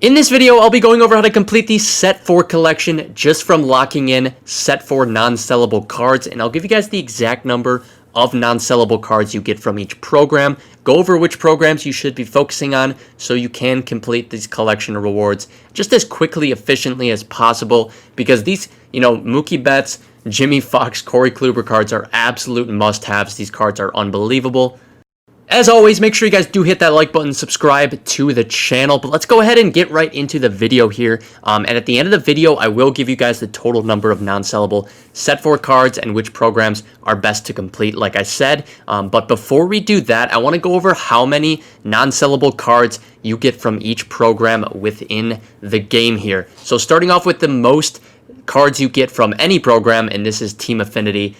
In this video, I'll be going over how to complete the Set 4 collection just from locking in Set 4 non-sellable cards, and I'll give you guys the exact number of non-sellable cards you get from each program, go over which programs you should be focusing on so you can complete these collection rewards just as quickly, efficiently as possible, because these, Mookie Betts, Jimmy Fox, Corey Kluber cards are absolute must-haves. These cards are unbelievable. As always, make sure you guys do hit that like button, subscribe to the channel, but let's go ahead and get right into the video here. And at the end of the video, I will give you guys the total number of non-sellable Set 4 cards and which programs are best to complete, like I said. But before we do that, I want to go over how many non-sellable cards you get from each program within the game here. So starting off with the most cards you get from any program, and this is Team Affinity,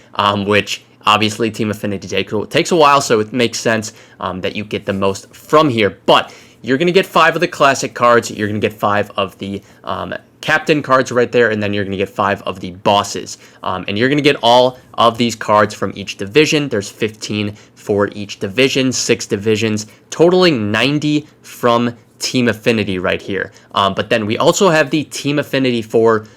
which obviously, Team Affinity takes a while, so it makes sense that you get the most from here. But you're going to get 5 of the classic cards. You're going to get 5 of the captain cards right there, and then you're going to get 5 of the bosses. And you're going to get all of these cards from each division. There's 15 for each division, 6 divisions, totaling 90 from Team Affinity right here. But then we also have the Team Affinity for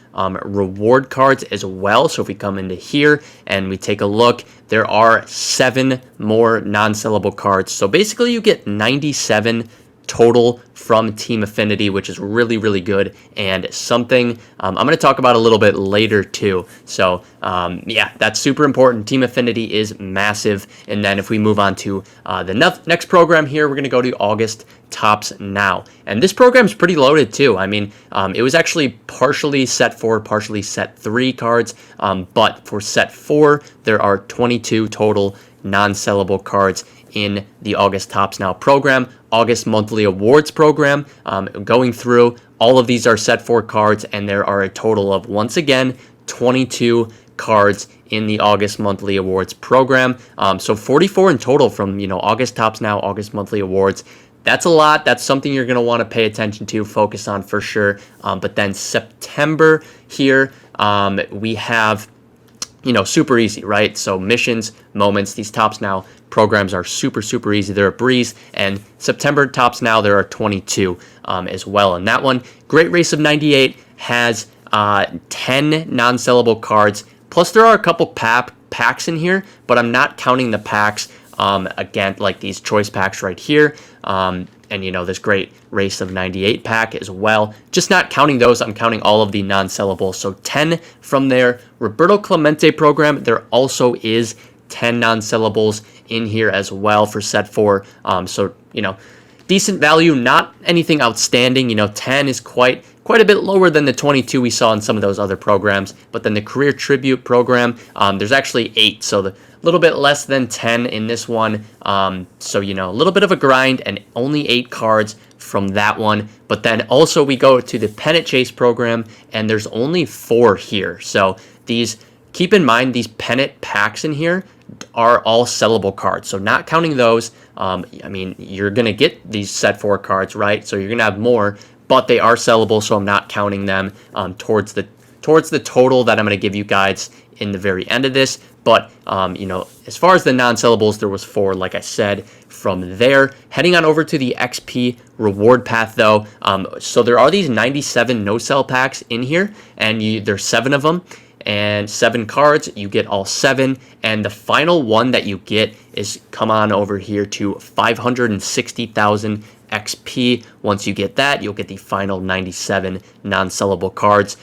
reward cards as well. So if we come into here and we take a look, there are 7 more non-sellable cards. So basically you get 97 total from Team Affinity, which is really, really good, and something I'm going to talk about a little bit later too. So yeah, that's super important. Team Affinity is massive. And then if we move on to the next program here, we're going to go to August Tops Now, and this program's pretty loaded too. I mean, it was actually partially Set 4, partially Set 3 cards, but for Set 4 there are 22 total non-sellable cards in the August Tops Now program. August Monthly Awards program, going through, all of these are Set 4 cards, and there are a total of, once again, 22 cards in the August Monthly Awards program. So 44 in total from, August Tops Now, August Monthly Awards. That's a lot. That's something you're going to want to pay attention to, focus on for sure. But then September here, we have, super easy, right? So missions, moments, these Tops Now programs are super, super easy. They're a breeze. And September Tops Now, there are 22 as well. And that one, Great Race of 98, has 10 non-sellable cards. Plus, there are a couple packs in here, but I'm not counting the packs, again, like these choice packs right here. And, this Great Race of 98 pack as well. Just not counting those. I'm counting all of the non-sellable. So 10 from there. Roberto Clemente program, there also is 10 non-sellables in here as well for Set 4. So, decent value, not anything outstanding. 10 is quite a bit lower than the 22 we saw in some of those other programs. But then the Career Tribute program, there's actually 8. So a little bit less than 10 in this one. So, a little bit of a grind, and only 8 cards from that one. But then also we go to the Pennant Chase program, and there's only 4 here. So keep in mind, these pennant packs in here are all sellable cards. So not counting those, you're going to get these Set 4 cards, right? So you're going to have more, but they are sellable, so I'm not counting them towards the total that I'm going to give you guys in the very end of this. But, as far as the non-sellables, there was 4, like I said, from there. Heading on over to the XP reward path, though. So there are these 97 no-sell packs in here, and there's 7 of them. And 7 cards, you get all 7, and the final one that you get is, come on over here to 560,000 XP. Once you get that, you'll get the final 97 non-sellable cards.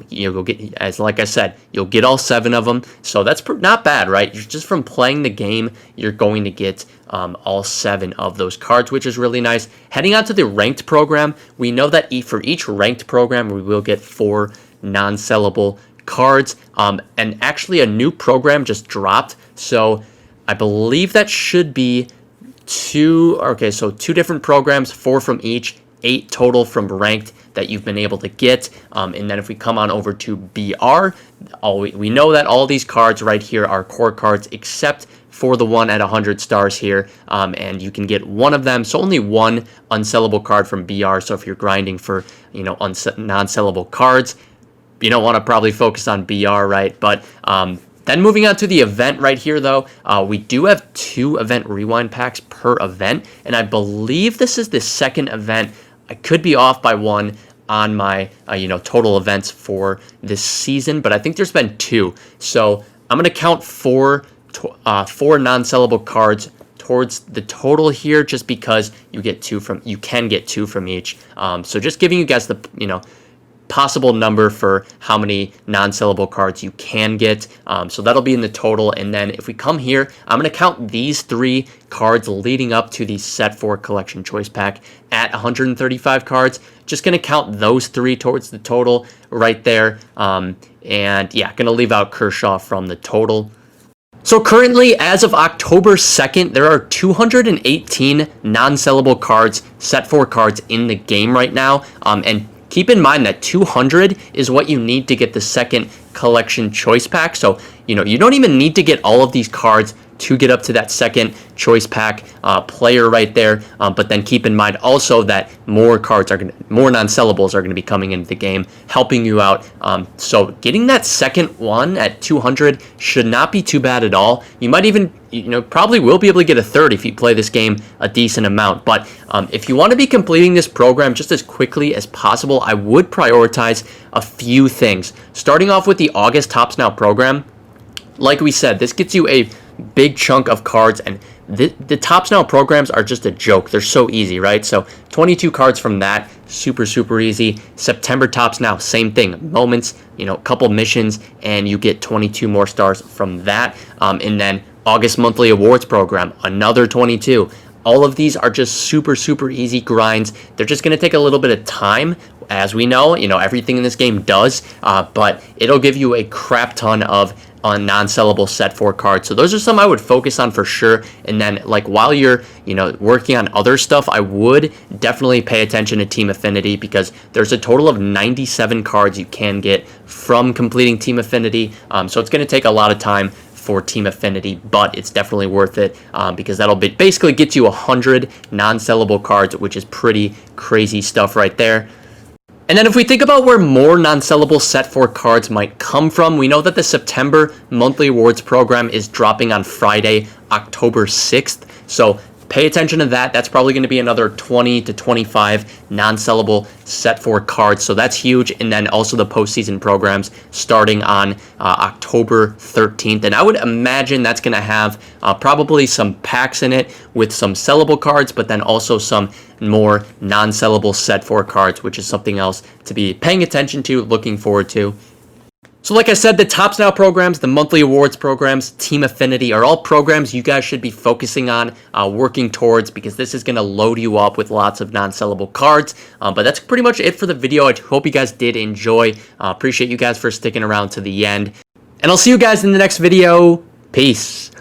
You'll get, like I said, you'll get all 7 of them, so that's not bad, right? Just from playing the game, you're going to get all 7 of those cards, which is really nice. Heading on to the ranked program, we know that for each ranked program, we will get 4 non-sellable cards, and actually a new program just dropped, so I believe that should be 2 different programs, 4 from each, 8 total from ranked that you've been able to get. And then if we come on over to BR, we know that all these cards right here are core cards except for the one at 100 stars here, and you can get one of them, so only one unsellable card from BR. So if you're grinding for non-sellable cards, you don't want to probably focus on BR, right? But then moving on to the event right here, though, we do have 2 event rewind packs per event, and I believe this is the second event I could be off by one on my total events for this season, but I think there's been 2. So I'm gonna count 4 non-sellable cards towards the total here, just because you can get 2 from each. So just giving you guys the possible number for how many non-sellable cards you can get. So that'll be in the total. And then if we come here, I'm going to count these 3 cards leading up to the set 4 collection choice pack at 135 cards. Just going to count those 3 towards the total right there. And yeah, going to leave out Kershaw from the total. So currently, as of October 2nd, there are 218 non-sellable cards, set 4 cards in the game right now. And keep in mind that 200 is what you need to get the second collection choice pack. So, you don't even need to get all of these cards to get up to that second choice pack player right there. But then keep in mind also that more non-sellables are going to be coming into the game, helping you out. So getting that second one at 200 should not be too bad at all. You might even, probably will be able to get a third if you play this game a decent amount. But if you want to be completing this program just as quickly as possible, I would prioritize a few things. Starting off with the August Topps Now program, like we said, this gets you a big chunk of cards, and the Topps Now programs are just a joke. They're so easy, right? So 22 cards from that, super easy. September Topps Now, same thing. Moments, a couple missions, and you get 22 more stars from that. And then August Monthly Awards program, another 22. All of these are just super easy grinds. They're just going to take a little bit of time. As we know, everything in this game does, but it'll give you a crap ton of non-sellable set 4 cards. So those are some I would focus on for sure. And then while you're working on other stuff, I would definitely pay attention to Team Affinity, because there's a total of 97 cards you can get from completing Team Affinity. So it's going to take a lot of time for Team Affinity, but it's definitely worth it, because that'll basically get you 100 non-sellable cards, which is pretty crazy stuff right there. And then if we think about where more non-sellable set 4 cards might come from, we know that the September Monthly Awards program is dropping on Friday, October 6th. So pay attention to that. That's probably going to be another 20 to 25 non-sellable set 4 cards. So that's huge. And then also the postseason programs starting on October 13th. And I would imagine that's going to have probably some packs in it with some sellable cards, but then also some more non-sellable set 4 cards, which is something else to be paying attention to, looking forward to. So like I said, the Topps Now programs, the monthly awards programs, Team Affinity are all programs you guys should be focusing on, working towards, because this is going to load you up with lots of non-sellable cards. But that's pretty much it for the video. I hope you guys did enjoy. Appreciate you guys for sticking around to the end. And I'll see you guys in the next video. Peace.